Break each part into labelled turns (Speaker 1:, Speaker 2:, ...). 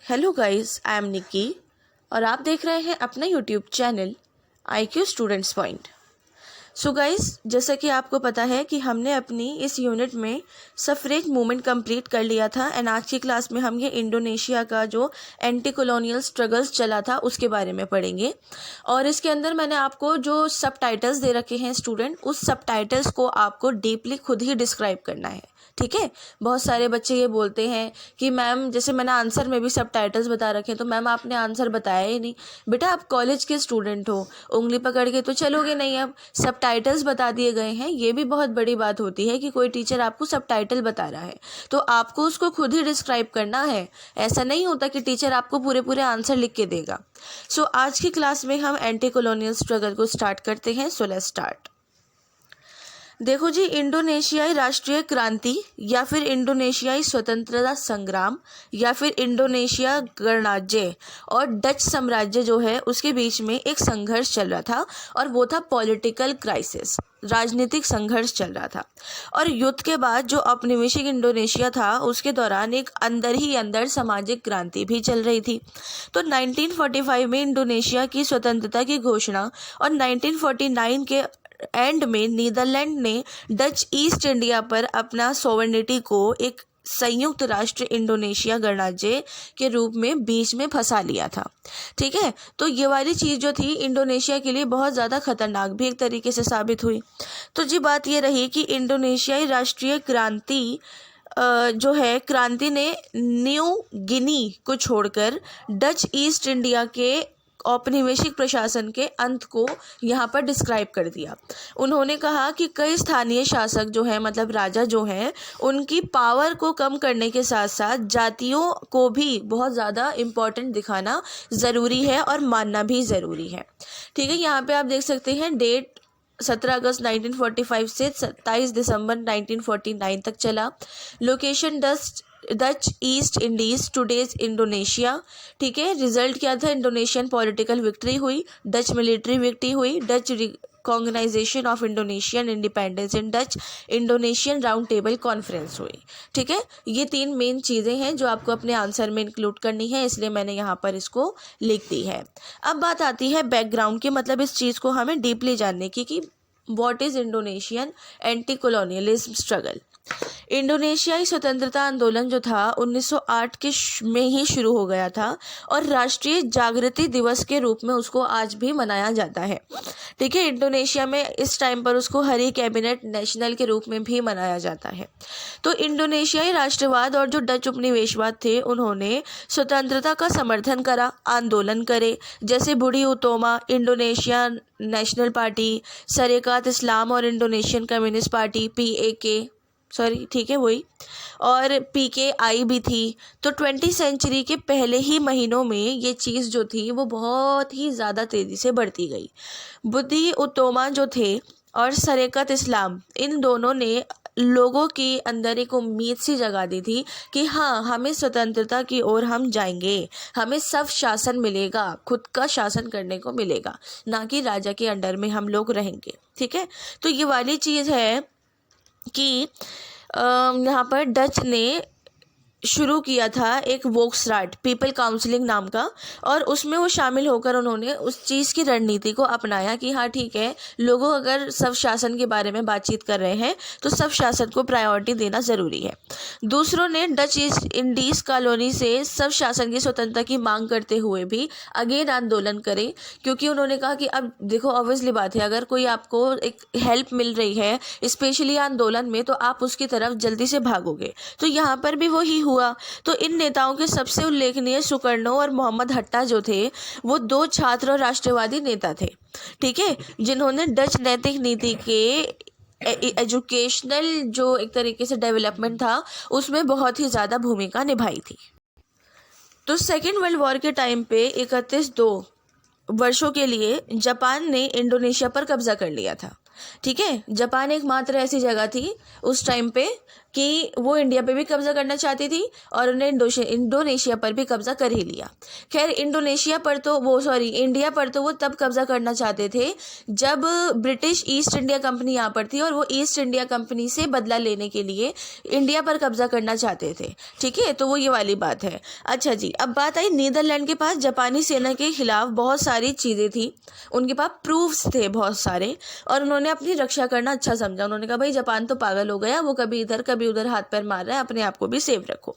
Speaker 1: Hello guys, I am Nikki और आप देख रहे हैं अपना YouTube channel IQ students point. So guys, जैसा कि आपको पता है कि हमने अपनी इस यूनिट में सफरेज मूवमेंट कंप्लीट कर लिया था एंड आज की क्लास में हम ये इंडोनेशिया का जो एंटी कॉलोनियल स्ट्रगल्स चला था उसके बारे में पढ़ेंगे। और इसके अंदर मैंने आपको जो सब टाइटल्स दे रखे हैं स्टूडेंट, उस सब टाइटल्स को आपको डीपली खुद ही डिस्क्राइब करना है। ठीक है, बहुत सारे बच्चे ये बोलते हैं कि मैम, जैसे मैंने आंसर में भी सब टाइटल्स बता रखे हैं तो मैम आपने आंसर बताया ही नहीं। बेटा, आप कॉलेज के स्टूडेंट हो, उंगली पकड़ के तो चलोगे नहीं। अब सब टाइटल्स बता दिए गए हैं, ये भी बहुत बड़ी बात होती है कि कोई टीचर आपको सब टाइटल बता रहा है तो आपको उसको खुद ही डिस्क्राइब करना है। ऐसा नहीं होता कि टीचर आपको पूरे पूरे आंसर लिख के देगा। सो आज की क्लास में हम एंटी कॉलोनियल स्ट्रगल को स्टार्ट करते हैं। So let's start. देखो जी, इंडोनेशियाई राष्ट्रीय क्रांति या फिर इंडोनेशियाई स्वतंत्रता संग्राम या फिर इंडोनेशिया गणराज्य और डच साम्राज्य जो है उसके बीच में एक संघर्ष चल रहा था और वो था पॉलिटिकल क्राइसिस, राजनीतिक संघर्ष चल रहा था। और युद्ध के बाद जो औपनिवेशिक इंडोनेशिया था उसके दौरान एक अंदर ही अंदर सामाजिक क्रांति भी चल रही थी। तो 1945 में इंडोनेशिया की स्वतंत्रता की घोषणा और 1949 के एंड में नीदरलैंड ने डच ईस्ट इंडिया पर अपना सॉवरेनिटी को एक संयुक्त राष्ट्र इंडोनेशिया गणराज्य के रूप में बीच में फंसा लिया था। ठीक है, तो ये वाली चीज़ जो थी इंडोनेशिया के लिए बहुत ज़्यादा खतरनाक भी एक तरीके से साबित हुई। तो जी बात ये रही कि इंडोनेशियाई राष्ट्रीय क्रांति जो है क्रांति ने न्यू गिनी को छोड़कर डच ईस्ट इंडिया के औपनिवेशिक प्रशासन के अंत को यहाँ पर डिस्क्राइब कर दिया। उन्होंने कहा कि कई स्थानीय शासक जो हैं, मतलब राजा जो हैं, उनकी पावर को कम करने के साथ साथ जातियों को भी बहुत ज़्यादा इम्पोर्टेंट दिखाना ज़रूरी है और मानना भी ज़रूरी है। ठीक है, यहाँ पे आप देख सकते हैं डेट 17 अगस्त 1945 से 27 दिसंबर 1949 तक चला। Location Dutch East Indies, today's Indonesia. ठीक है, रिजल्ट क्या था? इंडोनेशियन पॉलिटिकल विक्ट्री हुई, डच मिलिट्री विक्ट्री हुई, Dutch recognisation of Indonesian independence in Dutch, Indonesian round table conference हुई। ठीक है, ये तीन मेन चीज़ें हैं जो आपको अपने आंसर में इंक्लूड करनी है, इसलिए मैंने यहाँ पर इसको लिख दी है। अब बात आती है बैकग्राउंड की, मतलब इस चीज़ को हमें डीपली जानने की कि what is Indonesian anti colonialism struggle. इंडोनेशियाई स्वतंत्रता आंदोलन जो था 1908 के में ही शुरू हो गया था और राष्ट्रीय जागृति दिवस के रूप में उसको आज भी मनाया जाता है। ठीक है, इंडोनेशिया में इस टाइम पर उसको हरी कैबिनेट नेशनल के रूप में भी मनाया जाता है। तो इंडोनेशियाई राष्ट्रवाद और जो डच उपनिवेशवाद थे उन्होंने स्वतंत्रता का समर्थन करा, आंदोलन करे, जैसे बुढ़ी उतोमा, इंडोनेशिया नेशनल पार्टी, सरेकात इस्लाम और इंडोनेशियन कम्युनिस्ट पार्टी PAK, ठीक है वही, और PKI भी थी। तो 20वीं सेंचुरी के पहले ही महीनों में ये चीज़ जो थी वो बहुत ही ज़्यादा तेज़ी से बढ़ती गई। बुद्धि उतोमा जो थे और सरेकत इस्लाम, इन दोनों ने लोगों के अंदर एक उम्मीद सी जगा दी थी कि हाँ, हमें स्वतंत्रता की ओर हम जाएंगे, हमें सब शासन मिलेगा, खुद का शासन करने को मिलेगा, ना कि राजा के अंडर में हम लोग रहेंगे। ठीक है, तो ये वाली चीज़ है कि यहाँ पर डच ने शुरू किया था एक वोक्सराट पीपल काउंसिलिंग नाम का, और उसमें वो शामिल होकर उन्होंने उस चीज़ की रणनीति को अपनाया कि हाँ ठीक है, लोगों अगर सब शासन के बारे में बातचीत कर रहे हैं तो सब शासन को प्रायोरिटी देना ज़रूरी है। दूसरों ने डच ईस्ट इंडीज़ कॉलोनी से सब शासन की स्वतंत्रता की मांग करते हुए भी अगेन आंदोलन करे, क्योंकि उन्होंने कहा कि अब देखो, ऑब्वियसली बात है, अगर कोई आपको एक हेल्प मिल रही है स्पेशली आंदोलन में तो आप उसकी तरफ जल्दी से भागोगे। तो यहाँ पर भी वही हुआ। तो इन नेताओं के सबसे उल्लेखनीय सुकर्णो और मोहम्मद हट्टा जो थे वो दो छात्र और राष्ट्रवादी नेता थे। ठीक है, जिन्होंने डच नैतिक नीति के एजुकेशनल जो एक तरीके से डेवलपमेंट था उसमें बहुत ही ज़्यादा भूमिका निभाई थी। तो सेकेंड वर्ल्ड वॉर के टाइम पे 31 वर्षों के लिए जापान ने इंडोनेशिया पर कब्जा कर लिया था। ठीक है, जापान एकमात्र ऐसी जगह थी उस टाइम पे कि वो इंडिया पे भी कब्जा करना चाहती थी और उन्हें इंडोनेशिया पर भी कब्जा कर ही लिया। खैर इंडिया पर तो वो तब कब्जा करना चाहते थे जब ब्रिटिश ईस्ट इंडिया कंपनी यहाँ पर थी और वो ईस्ट इंडिया कंपनी से बदला लेने के लिए इंडिया पर कब्जा करना चाहते थे। ठीक है, तो वो ये वाली बात है। अच्छा जी, अब बात आई नीदरलैंड के पास जापानी सेना के खिलाफ बहुत सारी चीज़ें थी, उनके पास प्रूफ्स थे बहुत सारे, और उन्होंने अपनी रक्षा करना अच्छा समझा। उन्होंने कहा भाई जापान तो पागल हो गया, वो कभी इधर कभी उधर हाथ पैर मार रहा है, अपने आप को भी सेफ रखो।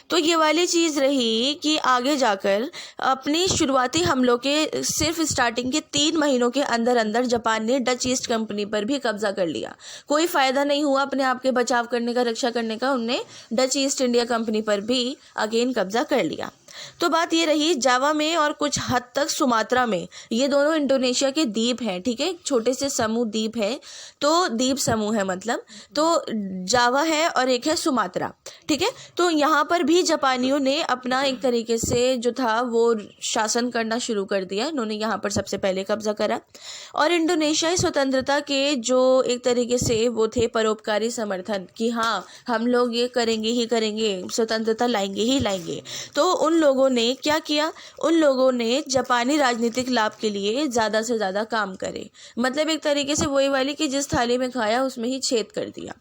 Speaker 1: तो ये वाली चीज़ रही कि आगे जाकर अपनी शुरुआती हमलों के सिर्फ स्टार्टिंग के 3 महीनों के अंदर अंदर जापान ने डच ईस्ट कंपनी पर भी कब्जा कर लिया। कोई फ़ायदा नहीं हुआ अपने आप के बचाव करने का, रक्षा करने का, उनने डच ईस्ट इंडिया कंपनी पर भी अगेन कब्जा कर लिया। तो बात ये रही जावा में और कुछ हद तक सुमात्रा में, ये दोनों इंडोनेशिया के द्वीप हैं। ठीक है, छोटे से समूह द्वीप है, तो द्वीप समूह है मतलब, तो जावा है और एक है सुमात्रा। ठीक है, तो यहाँ पर भी जापानियों ने अपना एक तरीके से जो था वो शासन करना शुरू कर दिया। इन्होंने यहाँ पर सबसे पहले कब्जा करा और इंडोनेशियाई स्वतंत्रता के जो एक तरीके से वो थे परोपकारी समर्थन कि हाँ हम लोग ये करेंगे ही करेंगे, स्वतंत्रता लाएंगे ही लाएंगे। तो उन लोगों ने क्या किया, उन लोगों ने जापानी राजनीतिक लाभ के लिए ज़्यादा से ज़्यादा काम करे, मतलब एक तरीके से वही वाली कि जिस थाली में खाया उसमें ही छेद कर दिया।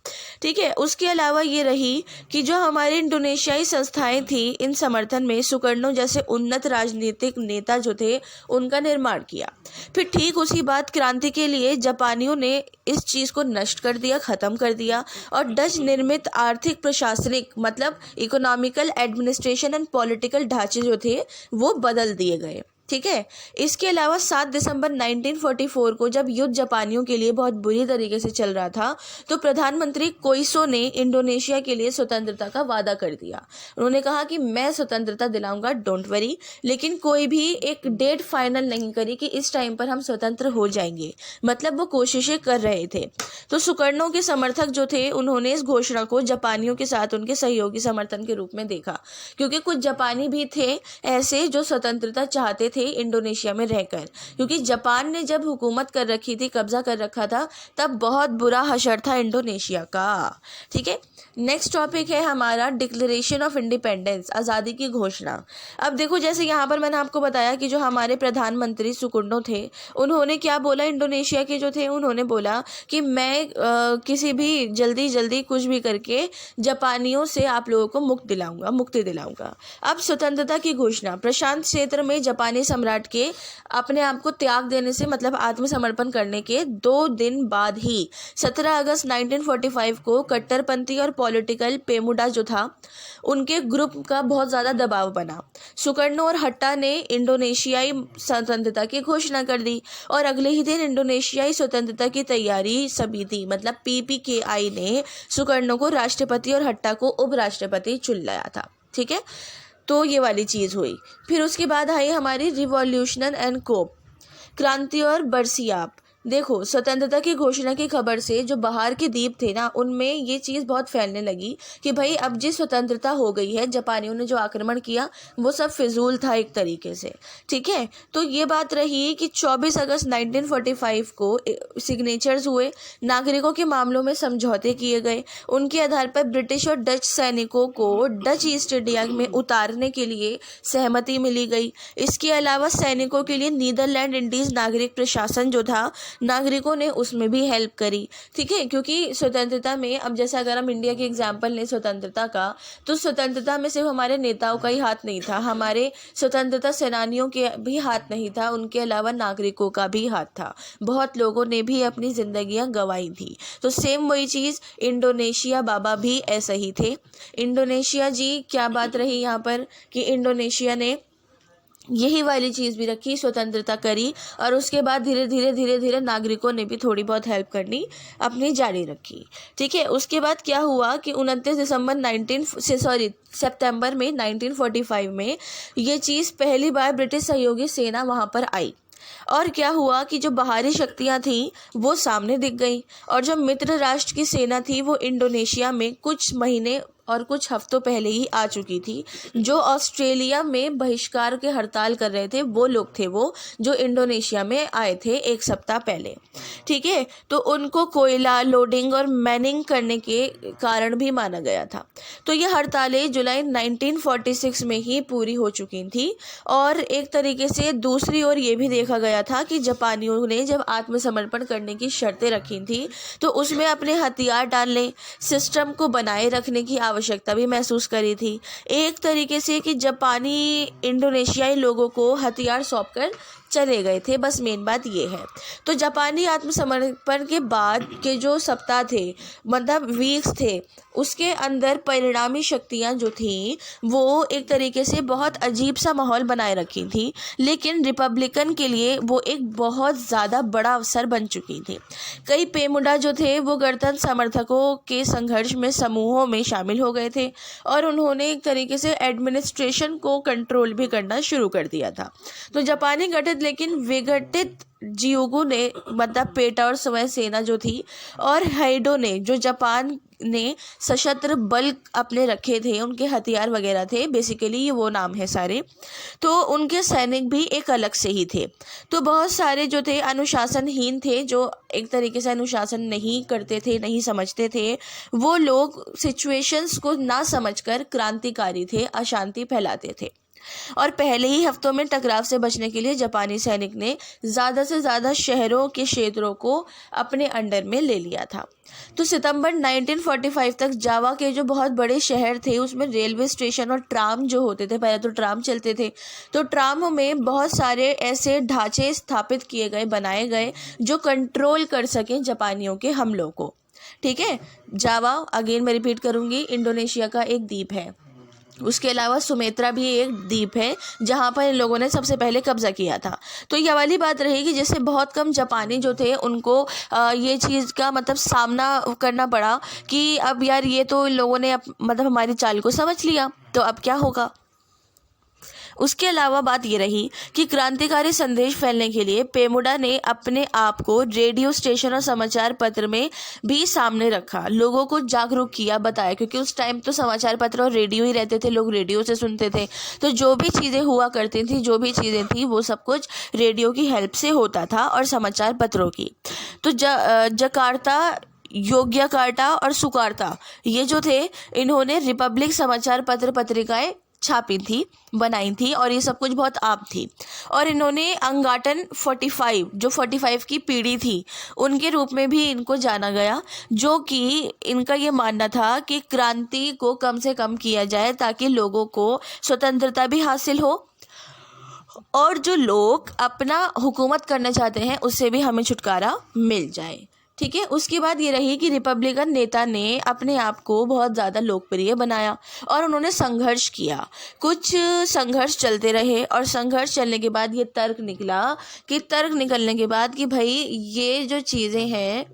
Speaker 1: ठीक है, उसके अलावा ये रही कि जो हमारी इंडोनेशियाई संस्थाएं थी, इन समर्थन में सुकर्णो जैसे उन्नत राजनीतिक नेता जो थे उनका निर्माण किया। फिर ठीक उसी बात क्रांति के लिए जापानियों ने इस चीज़ को नष्ट कर दिया, ख़त्म कर दिया, और डच निर्मित आर्थिक प्रशासनिक मतलब इकोनॉमिकल एडमिनिस्ट्रेशन एंड पॉलिटिकल ढांचे जो थे वो बदल दिए गए। ठीक है, इसके अलावा 7 दिसंबर 1944 को जब युद्ध जापानियों के लिए बहुत बुरी तरीके से चल रहा था, तो प्रधानमंत्री कोइसो ने इंडोनेशिया के लिए स्वतंत्रता का वादा कर दिया। उन्होंने कहा कि मैं स्वतंत्रता दिलाऊंगा, डोंट वरी, लेकिन कोई भी एक डेट फाइनल नहीं करी कि इस टाइम पर हम स्वतंत्र हो जाएंगे, मतलब वो कोशिशें कर रहे थे। तो सुकर्णो के समर्थक जो थे उन्होंने इस घोषणा को जापानियों के साथ उनके सहयोगी समर्थन के रूप में देखा, क्योंकि कुछ जापानी भी थे ऐसे जो स्वतंत्रता चाहते थे इंडोनेशिया में रहकर, क्योंकि जापान ने जब हुकूमत कर रखी थी, कब्जा कर रखा था, तब बहुत बुरा हशर था इंडोनेशिया का। ठीक है, नेक्स्ट टॉपिक है हमारा डिक्लेरेशन ऑफ इंडिपेंडेंस, आज़ादी की घोषणा। अब देखो जैसे यहाँ पर मैंने आपको बताया कि जो हमारे प्रधानमंत्री सुकर्णो थे उन्होंने क्या बोला, इंडोनेशिया के जो थे उन्होंने बोला कि मैं किसी भी जल्दी कुछ भी करके जापानियों से आप लोगों को मुक्ति दिलाऊंगा। अब स्वतंत्रता की घोषणा, प्रशांत क्षेत्र में जापानी सम्राट के अपने आप को त्याग देने से मतलब आत्मसमर्पण करने के 2 दिन बाद ही 17 अगस्त 1945 को कट्टरपंथी और पॉलिटिकल पेमुडा जो था उनके ग्रुप का बहुत ज़्यादा दबाव बना। सुकर्णो और हट्टा ने इंडोनेशियाई स्वतंत्रता की घोषणा कर दी और अगले ही दिन इंडोनेशियाई स्वतंत्रता की तैयारी समिति मतलब PPKI ने सुकर्णो को राष्ट्रपति और हट्टा को उपराष्ट्रपति चुन लिया था। ठीक है, तो ये वाली चीज़ हुई। फिर उसके बाद आई हमारी रिवॉल्यूशन एंड कोप, क्रांति और बरसियाब। देखो स्वतंत्रता की घोषणा की खबर से जो बाहर के द्वीप थे ना, उनमें ये चीज़ बहुत फैलने लगी कि भाई अब जिस स्वतंत्रता हो गई है, जापानियों ने जो आक्रमण किया वो सब फिजूल था एक तरीके से। ठीक है, तो ये बात रही कि 24 अगस्त 1945 को सिग्नेचर्स हुए, नागरिकों के मामलों में समझौते किए गए, उनके आधार पर ब्रिटिश और डच सैनिकों को डच ईस्ट इंडिया में उतारने के लिए सहमति मिली गई। इसके अलावा सैनिकों के लिए नीदरलैंड इंडीज़ नागरिक प्रशासन जो था, नागरिकों ने उसमें भी हेल्प करी। ठीक है, क्योंकि स्वतंत्रता में अब जैसे अगर हम इंडिया के एग्जाम्पल लें स्वतंत्रता का, तो स्वतंत्रता में सिर्फ हमारे नेताओं का ही हाथ नहीं था, हमारे स्वतंत्रता सेनानियों के भी हाथ नहीं था, उनके अलावा नागरिकों का भी हाथ था। बहुत लोगों ने भी अपनी जिंदगियां गंवाई थी। तो सेम वही चीज़ इंडोनेशिया बाबा भी ऐसा ही थे। इंडोनेशिया जी क्या बात रही यहाँ पर कि इंडोनेशिया ने यही वाली चीज़ भी रखी, स्वतंत्रता करी, और उसके बाद धीरे धीरे नागरिकों ने भी थोड़ी बहुत हेल्प करनी अपनी जारी रखी। ठीक है, उसके बाद क्या हुआ कि 29 सितंबर में 1945 में ये चीज़ पहली बार ब्रिटिश सहयोगी सेना वहाँ पर आई। और क्या हुआ कि जो बाहरी शक्तियां थीं वो सामने दिख गई और जो मित्र राष्ट्र की सेना थी वो इंडोनेशिया में कुछ महीने और कुछ हफ्तों पहले ही आ चुकी थी। जो ऑस्ट्रेलिया में बहिष्कार के हड़ताल कर रहे थे वो लोग थे, वो जो इंडोनेशिया में आए थे एक सप्ताह पहले, ठीक है। तो उनको कोयला लोडिंग और मैनिंग करने के कारण भी माना गया था। तो ये हड़तालें जुलाई 1946 में ही पूरी हो चुकी थी। और एक तरीके से दूसरी ओर ये भी देखा गया था कि जापानियों ने जब आत्मसमर्पण करने की शर्तें रखी थी तो उसमें अपने हथियार डालने, सिस्टम को बनाए रखने की आवश्यकता भी महसूस करी थी। एक तरीके से कि जापानी इंडोनेशियाई लोगों को हथियार सौंपकर चले गए थे, बस मेन बात ये है। तो जापानी आत्मसमर्पण के बाद के जो सप्ताह थे, मतलब वीक्स थे, उसके अंदर परिणामी शक्तियां जो थीं वो एक तरीके से बहुत अजीब सा माहौल बनाए रखी थी। लेकिन रिपब्लिकन के लिए वो एक बहुत ज़्यादा बड़ा अवसर बन चुकी थी। कई पेमुडा जो थे वो गणतंत्र समर्थकों के संघर्ष में समूहों में शामिल हो गए थे और उन्होंने एक तरीके से एडमिनिस्ट्रेशन को कंट्रोल भी करना शुरू कर दिया था। तो जापानी गठित लेकिन विघटित जियोगु ने, मतलब पेटा और स्वयं सेना जो थी, और हाइडो ने, जो जापान ने सशस्त्र बल अपने रखे थे, उनके हथियार वगैरह थे, बेसिकली ये वो नाम है सारे, तो उनके सैनिक भी एक अलग से ही थे। तो बहुत सारे जो थे अनुशासनहीन थे, जो एक तरीके से अनुशासन नहीं करते थे, नहीं समझते थे। वो लोग सिचुएशंस को ना समझकर क्रांतिकारी थे, अशांति फैलाते थे। और पहले ही हफ्तों में टकराव से बचने के लिए जापानी सैनिक ने ज़्यादा से ज़्यादा शहरों के क्षेत्रों को अपने अंडर में ले लिया था। तो सितंबर 1945 तक जावा के जो बहुत बड़े शहर थे उसमें रेलवे स्टेशन और ट्राम जो होते थे, पहले तो ट्राम चलते थे, तो ट्रामों में बहुत सारे ऐसे ढांचे स्थापित किए गए, बनाए गए जो कंट्रोल कर सकें जापानियों के हमलों को, ठीक है। जावा, अगेन मैं रिपीट करूँगी, इंडोनेशिया का एक द्वीप है। उसके अलावा सुमेत्रा भी एक द्वीप है जहाँ पर इन लोगों ने सबसे पहले कब्जा किया था। तो ये वाली बात रहेगी, जैसे बहुत कम जापानी जो थे उनको ये चीज़ का मतलब सामना करना पड़ा कि अब यार ये तो इन लोगों ने मतलब हमारी चाल को समझ लिया, तो अब क्या होगा। उसके अलावा बात ये रही कि क्रांतिकारी संदेश फैलने के लिए पेमुडा ने अपने आप को रेडियो स्टेशन और समाचार पत्र में भी सामने रखा, लोगों को जागरूक किया, बताया, क्योंकि उस टाइम तो समाचार पत्र और रेडियो ही रहते थे, लोग रेडियो से सुनते थे। तो जो भी चीज़ें हुआ करती थी, जो भी चीज़ें थी, वो सब कुछ रेडियो की हेल्प से होता था और समाचार पत्रों की। तो जकार्ता, योग्यकार्ता और सुकार्ता, ये जो थे, इन्होंने रिपब्लिक समाचार पत्र पत्रिकाएं छापी थी, बनाई थी, और ये सब कुछ बहुत आम थी। और इन्होंने अंगाटन 45, जो 45 की पीढ़ी थी, उनके रूप में भी इनको जाना गया, जो कि इनका ये मानना था कि क्रांति को कम से कम किया जाए ताकि लोगों को स्वतंत्रता भी हासिल हो और जो लोग अपना हुकूमत करना चाहते हैं उससे भी हमें छुटकारा मिल जाए, ठीक है। उसके बाद ये रही कि रिपब्लिकन नेता ने अपने आप को बहुत ज़्यादा लोकप्रिय बनाया और उन्होंने संघर्ष किया। कुछ संघर्ष चलते रहे और संघर्ष चलने के बाद ये तर्क निकलने के बाद कि भाई ये जो चीज़ें हैं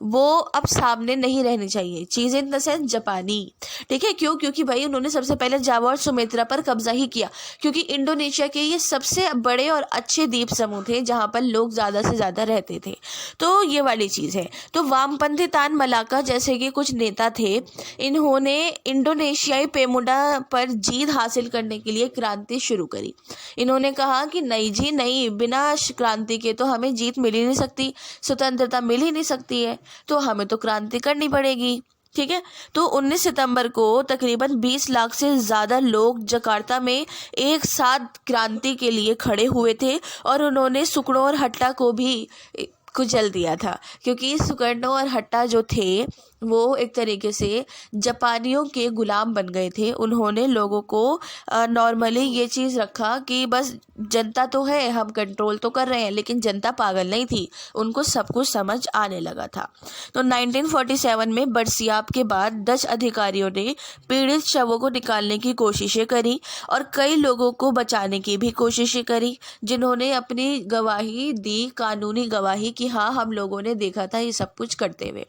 Speaker 1: वो अब सामने नहीं रहनी चाहिए, चीज़ें इन द सेंस जापानी, ठीक है। क्यों? क्योंकि भाई उन्होंने सबसे पहले जावा और सुमेत्रा पर कब्जा ही किया, क्योंकि इंडोनेशिया के ये सबसे बड़े और अच्छे द्वीप समूह थे जहाँ पर लोग ज़्यादा से ज़्यादा रहते थे। तो ये वाली चीज़ है। तो वामपंथी तान मलाका जैसे कि कुछ नेता थे, इन्होंने इंडोनेशियाई पेमुडा पर जीत हासिल करने के लिए क्रांति शुरू करी। इन्होंने कहा कि नहीं जी नहीं, बिना क्रांति के तो हमें जीत मिल ही नहीं सकती, स्वतंत्रता मिल ही नहीं सकती है, तो हमें तो क्रांति करनी पड़ेगी, ठीक है। तो 19 सितंबर को तकरीबन 20 लाख से ज़्यादा लोग जकार्ता में एक साथ क्रांति के लिए खड़े हुए थे और उन्होंने सुकर्णो और हट्टा को भी कुचल दिया था, क्योंकि सुकर्णो और हट्टा जो थे वो एक तरीके से जापानियों के गुलाम बन गए थे। उन्होंने लोगों को नॉर्मली ये चीज़ रखा कि बस जनता तो है, हम कंट्रोल तो कर रहे हैं, लेकिन जनता पागल नहीं थी, उनको सब कुछ समझ आने लगा था। तो 1947 में बरसियाब के बाद डच अधिकारियों ने पीड़ित शवों को निकालने की कोशिशें करी और कई लोगों को बचाने की भी कोशिशें करी, जिन्होंने अपनी गवाही दी, कानूनी गवाही, कि हाँ हम लोगों ने देखा था ये सब कुछ करते हुए।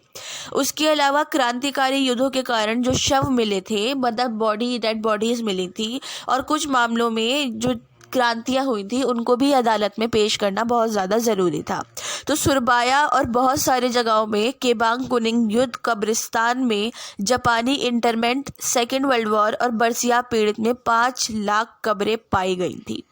Speaker 1: उसके अलावा क्रांतिकारी युद्धों के कारण जो शव मिले थे, मतलब डेड बॉडीज मिली थी, और कुछ मामलों में जो क्रांतियाँ हुई थी उनको भी अदालत में पेश करना बहुत ज़्यादा ज़रूरी था। तो सुरबाया और बहुत सारी जगहों में केबांग कुनिंग युद्ध, कब्रिस्तान में जापानी इंटरमेंट, सेकेंड वर्ल्ड वॉर और बरसिया पीड़ित में 5 लाख कब्रें पाई गई थी।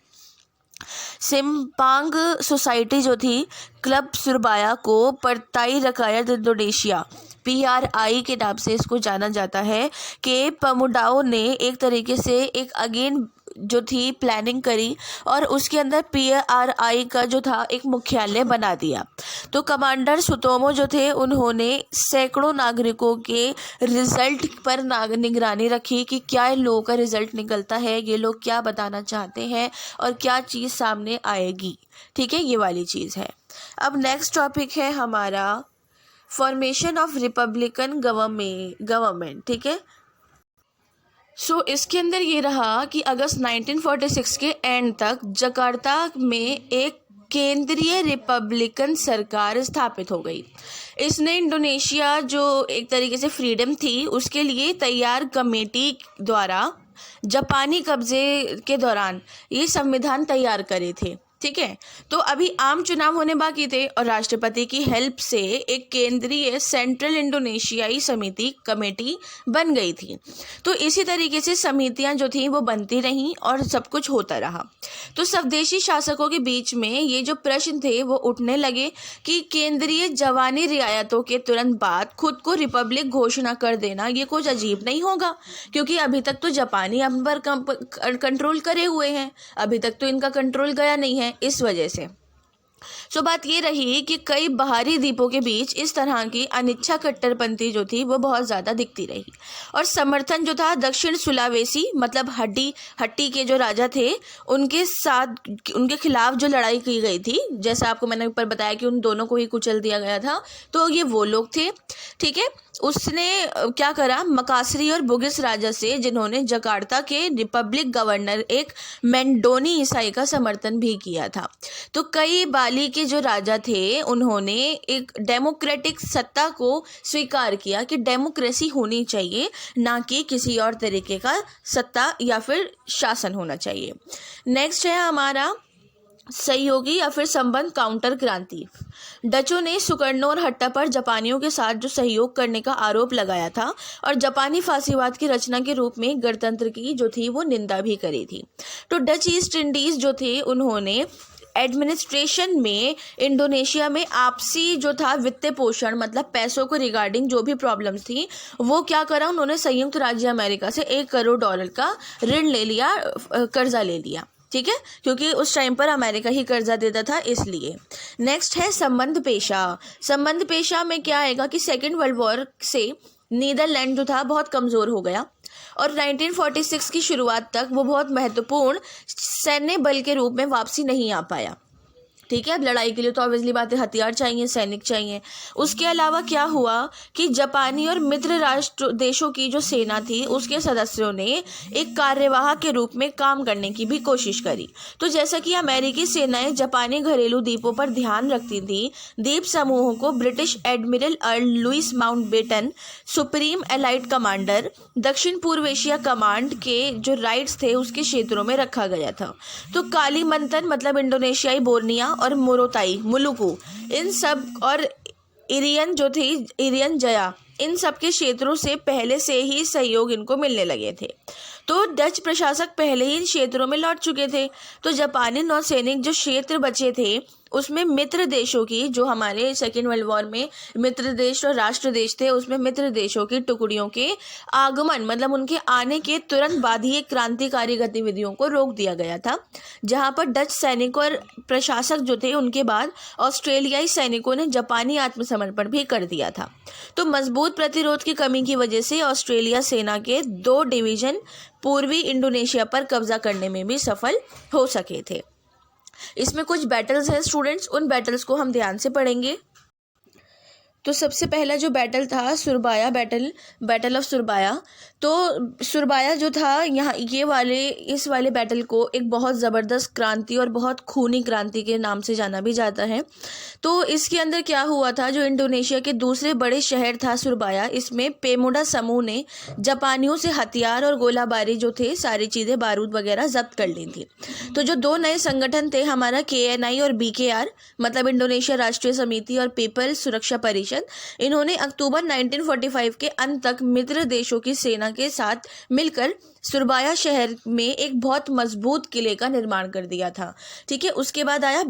Speaker 1: सिम्पांग सोसाइटी जो थी क्लब सुरबाया को परताई रकायत इंडोनेशिया PRI के नाम से इसको जाना जाता है कि पमुडाओ ने एक तरीके से एक अगेन जो थी प्लानिंग करी और उसके अंदर PRI का जो था एक मुख्यालय बना दिया। तो कमांडर सुतोमो जो थे उन्होंने सैकड़ों नागरिकों के रिजल्ट पर निगरानी रखी कि क्या इन लोगों का रिजल्ट निकलता है, ये लोग क्या बताना चाहते हैं और क्या चीज़ सामने आएगी। ठीक है, ये वाली चीज़ है। अब नेक्स्ट टॉपिक है हमारा फॉर्मेशन ऑफ रिपब्लिकन गवर्नमेंट। ठीक है, इसके अंदर ये रहा कि अगस्त 1946 के एंड तक जकार्ता में एक केंद्रीय रिपब्लिकन सरकार स्थापित हो गई। इसने इंडोनेशिया जो एक तरीके से फ्रीडम थी उसके लिए तैयार कमेटी द्वारा जापानी कब्जे के दौरान ये संविधान तैयार करे थे। ठीक है, तो अभी आम चुनाव होने बाकी थे और राष्ट्रपति की हेल्प से एक केंद्रीय सेंट्रल इंडोनेशियाई समिति कमेटी बन गई थी। तो इसी तरीके से समितियां जो थी वो बनती रहीं और सब कुछ होता रहा। तो स्वदेशी शासकों के बीच में ये जो प्रश्न थे वो उठने लगे कि केंद्रीय जवानी रियायतों के तुरंत बाद खुद को रिपब्लिक घोषणा कर देना ये कुछ अजीब नहीं होगा, क्योंकि अभी तक तो जापानी हम पर कंट्रोल करे हुए हैं, अभी तक तो इनका कंट्रोल गया नहीं है। इस वजह से बात ये रही कि कई बाहरी द्वीपों के बीच इस तरह की अनिच्छा कट्टरपंथी जो थी वो बहुत ज़्यादा दिखती रही और समर्थन जो था दक्षिण सुलावेसी मतलब हट्टी के जो राजा थे उनके साथ उनके खिलाफ जो लड़ाई की गई थी, जैसा आपको मैंने ऊपर बताया कि उन दोनों को ही कुचल दिया गया था, तो ये वो लोग थे। ठीक है, उसने क्या करा, मकासरी और बुगिस राजा से, जिन्होंने जकार्ता के रिपब्लिक गवर्नर एक मेंडोनी ईसाई का समर्थन भी किया था। तो कई बाली के जो राजा थे उन्होंने एक डेमोक्रेटिक सत्ता को स्वीकार किया कि डेमोक्रेसी होनी चाहिए, ना कि किसी और तरीके का सत्ता या फिर शासन होना चाहिए। नेक्स्ट है हमारा सहयोगी या फिर संबंध काउंटर क्रांति। डचों ने सुकर्णो और हट्टा पर जापानियों के साथ जो सहयोग करने का आरोप लगाया था और जापानी फांसीवाद की रचना के रूप में गणतंत्र की जो थी वो निंदा भी करी थी। तो डच ईस्ट इंडीज जो थे उन्होंने एडमिनिस्ट्रेशन में इंडोनेशिया में आपसी जो था वित्तीय पोषण मतलब पैसों को रिगार्डिंग जो भी प्रॉब्लम्स थी वो क्या करा, उन्होंने संयुक्त राज्य अमेरिका से $1 करोड़ का ऋण ले लिया, कर्जा ले लिया। ठीक है, क्योंकि उस टाइम पर अमेरिका ही कर्जा देता था इसलिए। नेक्स्ट है संबंध पेशा। संबंध पेशा में क्या आएगा कि सेकेंड वर्ल्ड वॉर से नीदरलैंड जो था बहुत कमज़ोर हो गया और 1946 की शुरुआत तक वो बहुत महत्वपूर्ण सैन्य बल के रूप में वापसी नहीं आ पाया। ठीक है, अब लड़ाई के लिए तो ऑब्वियसली बात है हथियार चाहिए, सैनिक चाहिए। उसके अलावा क्या हुआ कि जापानी और मित्र राष्ट्र देशों की जो सेना थी उसके सदस्यों ने एक कार्यवाहक के रूप में काम करने की भी कोशिश करी। तो जैसा कि अमेरिकी सेनाएं जापानी घरेलू द्वीपों पर ध्यान रखती थी, द्वीप समूहों को British admiral Earl Louis Mountbatten supreme allied commander दक्षिण पूर्व एशिया कमांड के जो राइट्स थे उसके क्षेत्रों में रखा गया था। तो कालीमंतन मतलब इंडोनेशियाई बोर्निया और मोरोताई मुलुकू इन सब और इरियन जो थी इरियन जया इन सब के क्षेत्रों से पहले से ही सहयोग इनको मिलने लगे थे। तो डच प्रशासक पहले ही इन क्षेत्रों में लौट चुके थे। तो जापानी नौसैनिक जो क्षेत्र बचे थे उसमें मित्र देशों की, जो हमारे सेकेंड वर्ल्ड वॉर में मित्र देश और राष्ट्र देश थे, उसमें मित्र देशों की टुकड़ियों के आगमन मतलब उनके आने के तुरंत बाद ही क्रांतिकारी गतिविधियों को रोक दिया गया था, जहां पर डच सैनिक और प्रशासक जो थे उनके बाद ऑस्ट्रेलियाई सैनिकों ने जापानी आत्मसमर्पण भी कर दिया था। तो मजबूत प्रतिरोध की कमी की वजह से ऑस्ट्रेलिया सेना के 2 डिवीजन पूर्वी इंडोनेशिया पर कब्जा करने में भी सफल हो सके थे। इसमें कुछ बैटल्स हैं स्टूडेंट्स, उन बैटल्स को हम ध्यान से पढ़ेंगे। तो सबसे पहला जो बैटल था सुरबाया बैटल ऑफ सुरबाया। तो सुरबाया जो था यहाँ इस वाले बैटल को एक बहुत ज़बरदस्त क्रांति और बहुत खूनी क्रांति के नाम से जाना भी जाता है। तो इसके अंदर क्या हुआ था, जो इंडोनेशिया के दूसरे बड़े शहर था सुरबाया, इसमें पेमुडा समूह ने जापानियों से हथियार और गोलाबारी जो थे, सारी चीज़ें बारूद वगैरह जब्त कर ली थी। तो जो दो नए संगठन थे हमारा KNI और BKR, मतलब इंडोनेशिया राष्ट्रीय समिति और पीपल सुरक्षा परिषद, इन्होंने अक्टूबर 1945 के अंत तक मित्र देशों की सेना के साथ मिलकर सुरबाया शहर में एक बहुत मजबूत किले का निर्माण कर दिया था। ठीक है, उसके बाद आया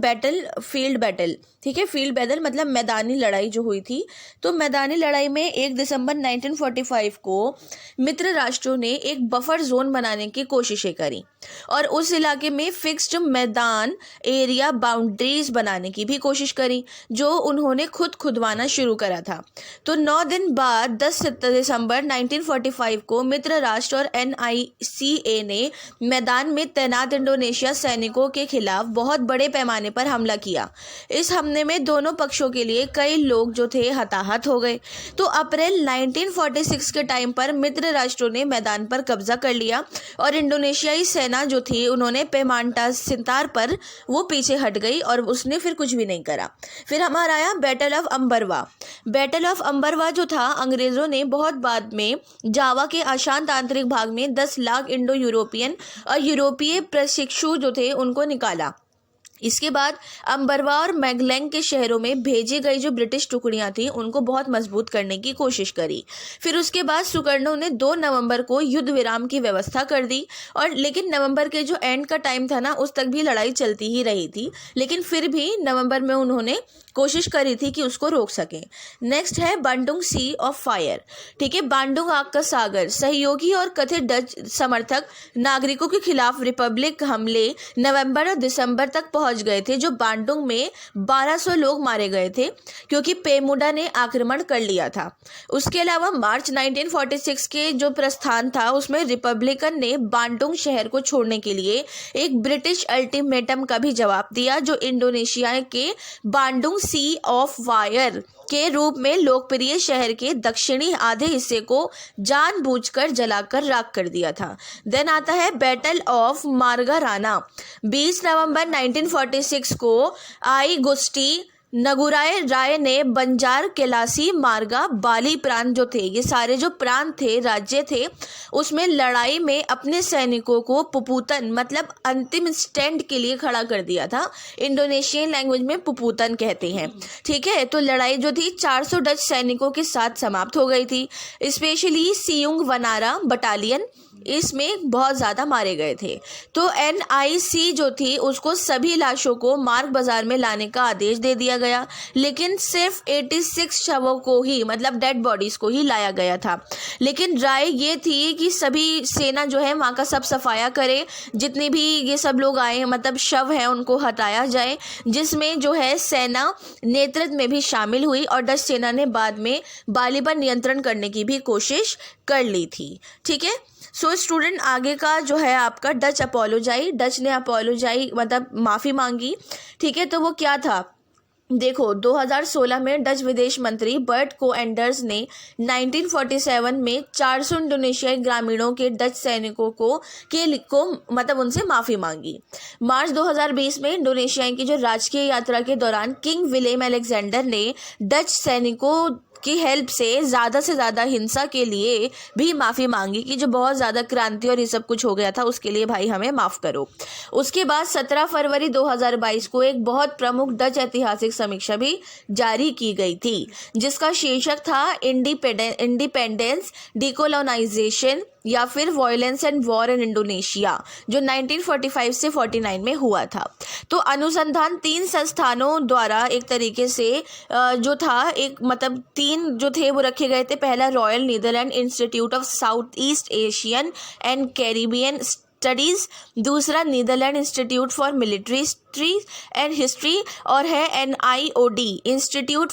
Speaker 1: फील्ड बैटल। ठीक है, फील्ड बैटल मतलब मैदानी लड़ाई जो हुई थी। तो मैदानी लड़ाई में 1 दिसंबर 1945 को मित्र राष्ट्रों ने एक बफर जोन बनाने की कोशिशें करी और उस इलाके में फिक्स्ड मैदान एरिया बाउंड्रीज बनाने की भी कोशिश करी, जो उन्होंने खुद खुदवाना शुरू करा था। तो 9 दिन बाद 10 दिसंबर 1945 को मित्र राष्ट्र और NICA ने मैदान में तैनात इंडोनेशिया सैनिकों के खिलाफ बहुत बड़े पैमाने पर हमला किया। इस हमले में दोनों पक्षों के लिए कई लोग जो थे हताहत हो गए। तो अप्रैल 1946 के टाइम पर मित्र राष्ट्रों ने मैदान पर कब्जा कर लिया और इंडोनेशियाई सेना जो थी उन्होंने पेमांटा सितार पर वो पीछे हट गई और उसने फिर कुछ भी नहीं करा। फिर हमारा आया बैटल ऑफ अम्बरवा। बैटल ऑफ अम्बरवा जो था, अंग्रेजों ने बहुत बाद में जावा के अशांत आंतरिक भाग में 10 लाख इंडो यूरोपियन और यूरोपीय प्रशिक्षु जो थे उनको निकाला। इसके बाद अम्बरवा और मैगलैंग के शहरों में भेजी गई जो ब्रिटिश टुकड़ियां थी उनको बहुत मजबूत करने की कोशिश करी। फिर उसके बाद सुकर्णो ने 2 नवंबर को युद्ध विराम की व्यवस्था कर दी, और लेकिन नवंबर के जो एंड का टाइम था ना, उस तक भी लड़ाई चलती ही रही थी, लेकिन फिर भी नवंबर में उन्होंने कोशिश करी थी कि उसको रोक सकें। नेक्स्ट है बांडुंग सी ऑफ फायर। ठीक है, बांडुंग आग का सागर। सहयोगी और कथित डच समर्थक नागरिकों के खिलाफ रिपब्लिक हमले नवंबर और दिसंबर तक पहुंच गए थे, जो बांडुंग में 1200 लोग मारे गए थे क्योंकि पेमुडा ने आक्रमण कर लिया था। उसके अलावा मार्च 1946 के जो प्रस्थान था उसमें रिपब्लिकन ने बांडुंग शहर को छोड़ने के लिए एक ब्रिटिश अल्टीमेटम का भी जवाब दिया, जो इंडोनेशिया के बांडुंग सी ऑफ फायर के रूप में लोकप्रिय शहर के दक्षिणी आधे हिस्से को जानबूझकर जलाकर राख कर दिया था। देन आता है बैटल ऑफ मार्गाराना। 20 नवंबर 1946 को आई गुस्टी नगुराय राय ने बंजार केलासी मार्गा बाली प्रांत जो थे, ये सारे जो प्रांत थे, राज्य थे, उसमें लड़ाई में अपने सैनिकों को पुपुतन मतलब अंतिम स्टैंड के लिए खड़ा कर दिया था। इंडोनेशियन लैंग्वेज में पुपुतन कहते हैं। ठीक है, तो लड़ाई जो थी 400 डच सैनिकों के साथ समाप्त हो गई थी। स्पेशली सियुंग वनारा बटालियन इसमें बहुत ज़्यादा मारे गए थे। तो NIC जो थी उसको सभी लाशों को मार्ग बाजार में लाने का आदेश दे दिया गया, लेकिन सिर्फ 86 शवों को ही मतलब डेड बॉडीज़ को ही लाया गया था। लेकिन राय ये थी कि सभी सेना जो है वहाँ का सब सफाया करे, जितने भी ये सब लोग आए हैं मतलब शव हैं उनको हटाया जाए, जिसमें जो है सेना नेतृत्व में भी शामिल हुई और डच सेना ने बाद में बाली पर नियंत्रण करने की भी कोशिश कर ली थी। ठीक है, सो स्टूडेंट आगे का जो है आपका डच ने अपोलोजाई मतलब माफ़ी मांगी। ठीक है, तो वो क्या था देखो, 2016 में डच विदेश मंत्री बर्ट कोएंडर्स ने 1947 में 400 इंडोनेशियाई ग्रामीणों के डच सैनिकों को मतलब उनसे माफ़ी मांगी। मार्च 2020 में इंडोनेशिया की जो राजकीय यात्रा के दौरान किंग विलेम अलेक्जेंडर ने डच सैनिकों की हेल्प से ज़्यादा हिंसा के लिए भी माफ़ी मांगी कि जो बहुत ज़्यादा क्रांति और ये सब कुछ हो गया था उसके लिए भाई हमें माफ़ करो। उसके बाद 17 फरवरी 2022 को एक बहुत प्रमुख डच ऐतिहासिक समीक्षा भी जारी की गई थी, जिसका शीर्षक था इंडिपेंडेंस, डिकोलोनाइजेशन या फिर violence and war in Indonesia, जो 1945 से 49 में हुआ था। तो अनुसंधान 3 संस्थानों द्वारा एक तरीके से जो था एक मतलब 3 जो थे वो रखे गए थे। पहला Royal Netherlands Institute of South East Asian and Caribbean Studies, दूसरा Netherlands Institute for Military History and History, और है NIOD Institute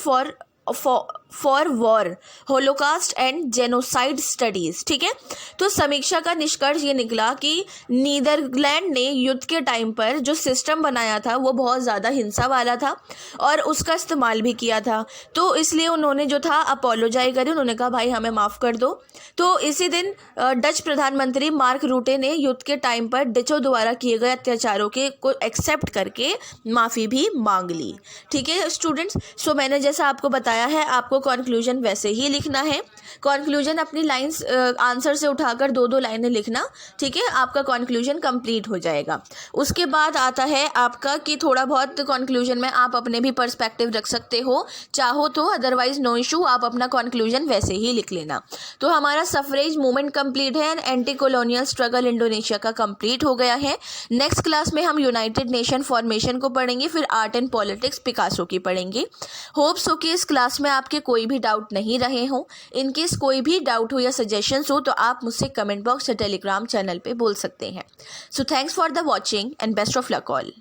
Speaker 1: for War, Holocaust and Genocide Studies. ठीक है, तो समीक्षा का निष्कर्ष ये निकला कि नीदरलैंड ने युद्ध के टाइम पर जो सिस्टम बनाया था वो बहुत ज़्यादा हिंसा वाला था और उसका इस्तेमाल भी किया था। तो इसलिए उन्होंने जो था अपोलोजाइज करी, उन्होंने कहा भाई हमें माफ़ कर दो। तो इसी दिन डच प्रधानमंत्री मार्क रूटे ने युद्ध के टाइम पर डचों द्वारा किए गए अत्याचारों के को एक्सेप्ट करके माफ़ी भी मांग ली। ठीक है स्टूडेंट्स, सो मैंने जैसा आपको बताया है आपको कंक्लूजन वैसे ही लिखना है। कंक्लूजन अपनी लाइंस आंसर से उठाकर 2-2 लाइनें लिखना। ठीक है, आपका कंक्लूजन कंप्लीट हो जाएगा। उसके बाद आता है आपका कि थोड़ा बहुत कंक्लूजन में आप अपने भी पर्सपेक्टिव रख सकते हो चाहो तो, अदरवाइज नो इशू, आप अपना कंक्लूजन वैसे ही लिख लेना। तो हमारा सफरेज मूवमेंट कंप्लीट है and anti colonial struggle Indonesia का कंप्लीट हो गया है। नेक्स्ट क्लास में हम यूनाइटेड नेशन फॉर्मेशन को पढ़ेंगे, फिर आर्ट एंड पॉलिटिक्स पिकासो की पढ़ेंगे। होप्स हो कि इस क्लास में आपके कोई भी डाउट नहीं रहे हो। इनकेस कोई भी डाउट हो या सजेशंस हो तो आप मुझसे कमेंट बॉक्स या टेलीग्राम चैनल पे बोल सकते हैं। So thanks for the watching and best of luck all.